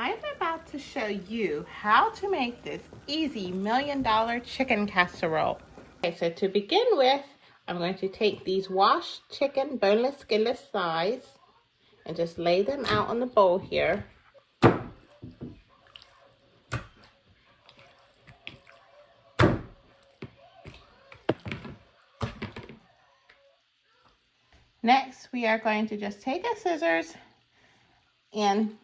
I'm about to show you how to make this easy $1,000,000 chicken casserole. Okay, so to begin with, I'm going to take these washed chicken, boneless, skinless thighs, and just lay them out on the bowl here. Next, we are going to just take a scissors and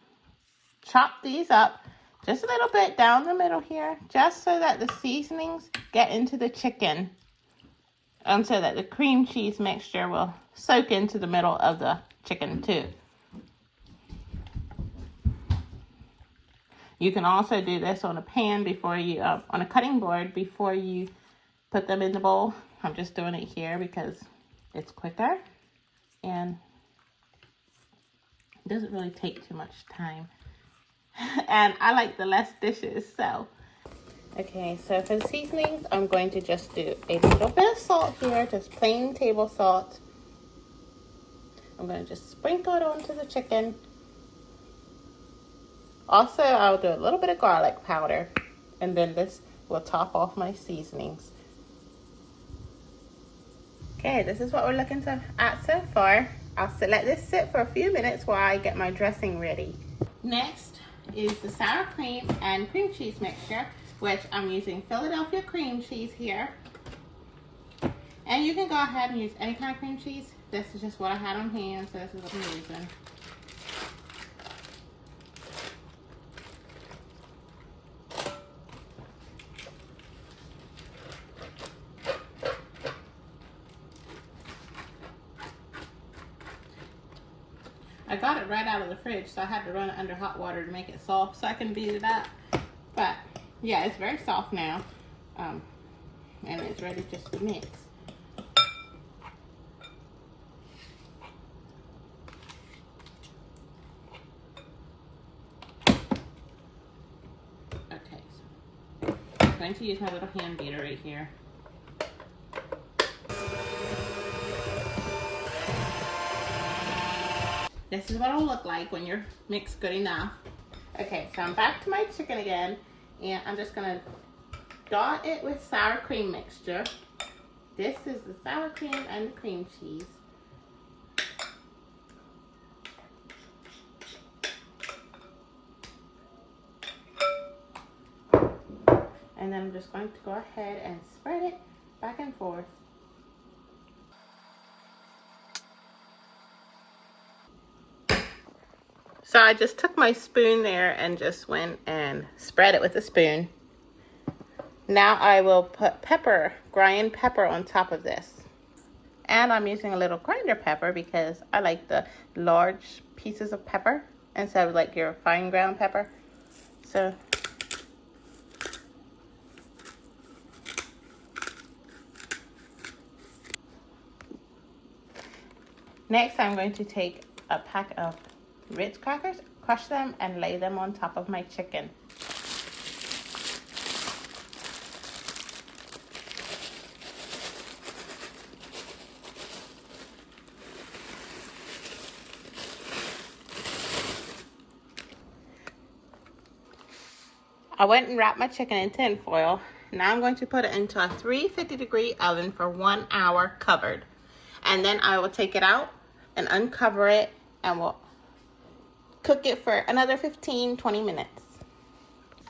chop these up just a little bit down the middle here, just so that the seasonings get into the chicken and so that the cream cheese mixture will soak into the middle of the chicken too. You can also do this on a pan before you, on a cutting board before you put them in the bowl. I'm just doing it here because it's quicker and it doesn't really take too much time. And I like the less dishes, so. Okay, so for the seasonings, I'm going to just do a little bit of salt here, just plain table salt. I'm going to just sprinkle it onto the chicken. Also, I'll do a little bit of garlic powder, and then this will top off my seasonings. Okay, this is what we're looking at so far. I'll let this sit for a few minutes while I get my dressing ready. Next is the sour cream and cream cheese mixture, which I'm using Philadelphia cream cheese here. And you can go ahead and use any kind of cream cheese. This is just what I had on hand, so this is what I'm using. I got it right out of the fridge, so I had to run it under hot water to make it soft so I can beat it up. But yeah, it's very soft now, and it's ready just to mix. Okay, so I'm going to use my little hand beater right here. This is what it'll look like when you're mixed good enough. Okay, so I'm back to my chicken again, and I'm just gonna dot it with sour cream mixture. This is the sour cream and the cream cheese. And then I'm just going to go ahead and spread it back and forth. So I just took my spoon there and just went and spread it with a spoon. Now I will put pepper, ground pepper on top of this. And I'm using a little grinder pepper because I like the large pieces of pepper instead of like your fine ground pepper. So next I'm going to take a pack of Ritz crackers, crush them, and lay them on top of my chicken. I went and wrapped my chicken in tin foil. Now I'm going to put it into a 350-degree oven for 1 hour covered. And then I will take it out and uncover it and we'll cook it for another 15-20 minutes.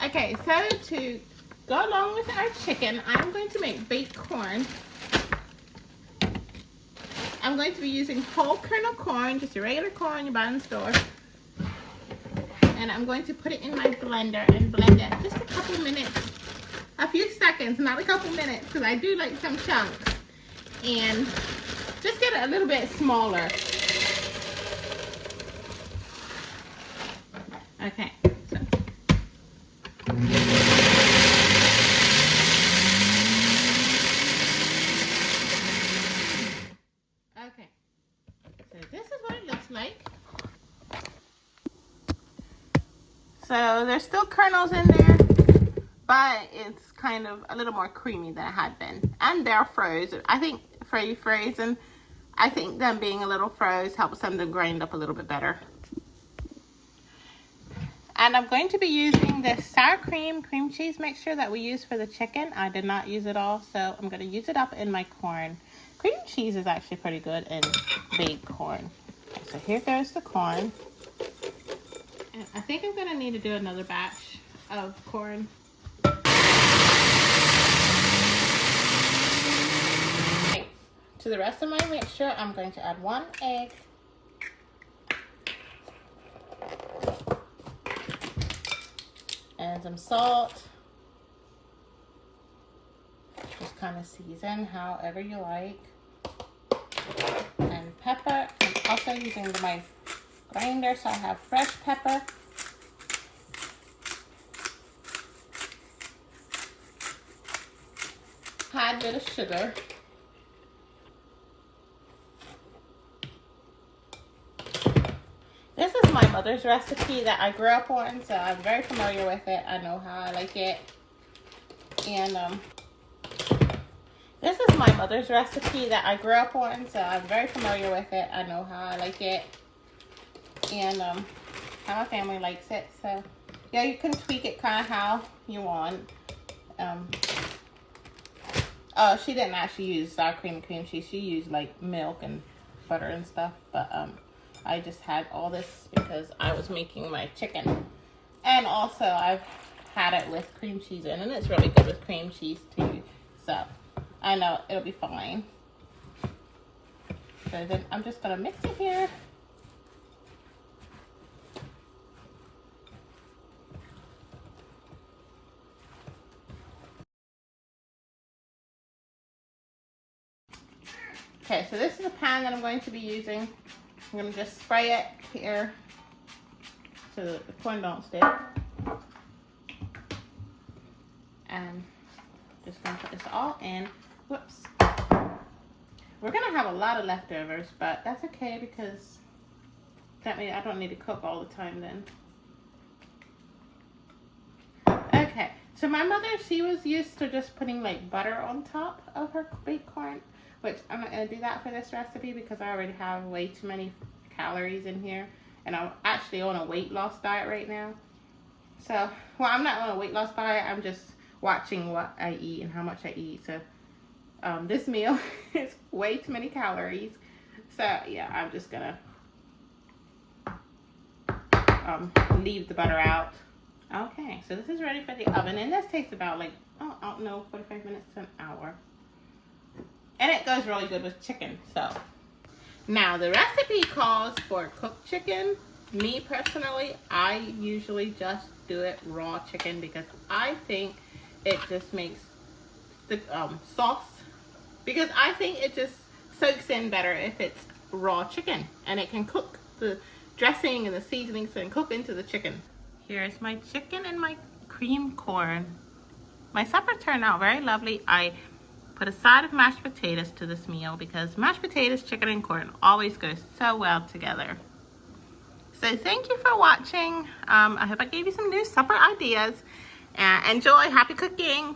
Okay, so to go along with our chicken, I'm going to make baked corn. I'm going to be using whole kernel corn, just your regular corn you buy in the store. And I'm going to put it in my blender and blend it just a couple minutes, a few seconds, not a couple minutes, because I do like some chunks. And just get it a little bit smaller. Okay, so. Okay, so this is what it looks like. So there's still kernels in there, but it's kind of a little more creamy than it had been. And they're frozen. I think frozen, I think them being a little froze helps them to grind up a little bit better. And I'm going to be using the sour cream cheese mixture that we used for the chicken. I did not use it all, so I'm going to use it up in my corn. Cream cheese is actually pretty good in baked corn. Okay, so here goes the corn. And I think I'm going to need to do another batch of corn. Okay, to the rest of my mixture, I'm going to add 1 egg. And some salt. Just kind of season however you like. And pepper. I'm also using my grinder, so I have fresh pepper. Tad bit of sugar. This is my mother's recipe that I grew up on, so I'm very familiar with it. I know how I like it. And this is my mother's recipe that I grew up on, so I'm very familiar with it. I know how I like it. And how my family likes it. So yeah, you can tweak it kind of how you want. Oh, she didn't actually use sour cream and cream cheese. She used like milk and butter and stuff. But I just had all this because I was making my chicken. And also I've had it with cream cheese in, and it's really good with cream cheese too. So I know it'll be fine. So then I'm just gonna mix it here. Okay, so this is a pan that I'm going to be using. I'm going to just spray it here so that the corn don't stick. And just going to put this all in. Whoops. We're going to have a lot of leftovers, but that's okay because that means I don't need to cook all the time then. Okay, so my mother, she was used to just putting like butter on top of her baked corn. Which I'm not going to do that for this recipe because I already have way too many calories in here. And I'm actually on a weight loss diet right now. So, well, I'm not on a weight loss diet. I'm just watching what I eat and how much I eat. So, this meal is way too many calories. So, yeah, I'm just going to leave the butter out. Okay, so this is ready for the oven. And this takes about like, oh, I don't know, 45 minutes to an hour. And it goes really good with chicken, so. Now, the recipe calls for cooked chicken. Me, personally, I usually just do it raw chicken because I think it just makes the sauce, because I think it just soaks in better if it's raw chicken. And it can cook, the dressing and the seasonings and cook into the chicken. Here's my chicken and my cream corn. My supper turned out very lovely. I put a side of mashed potatoes to this meal because mashed potatoes, chicken, and corn always go so well together. So thank you for watching. I hope I gave you some new supper ideas. Enjoy. Happy cooking.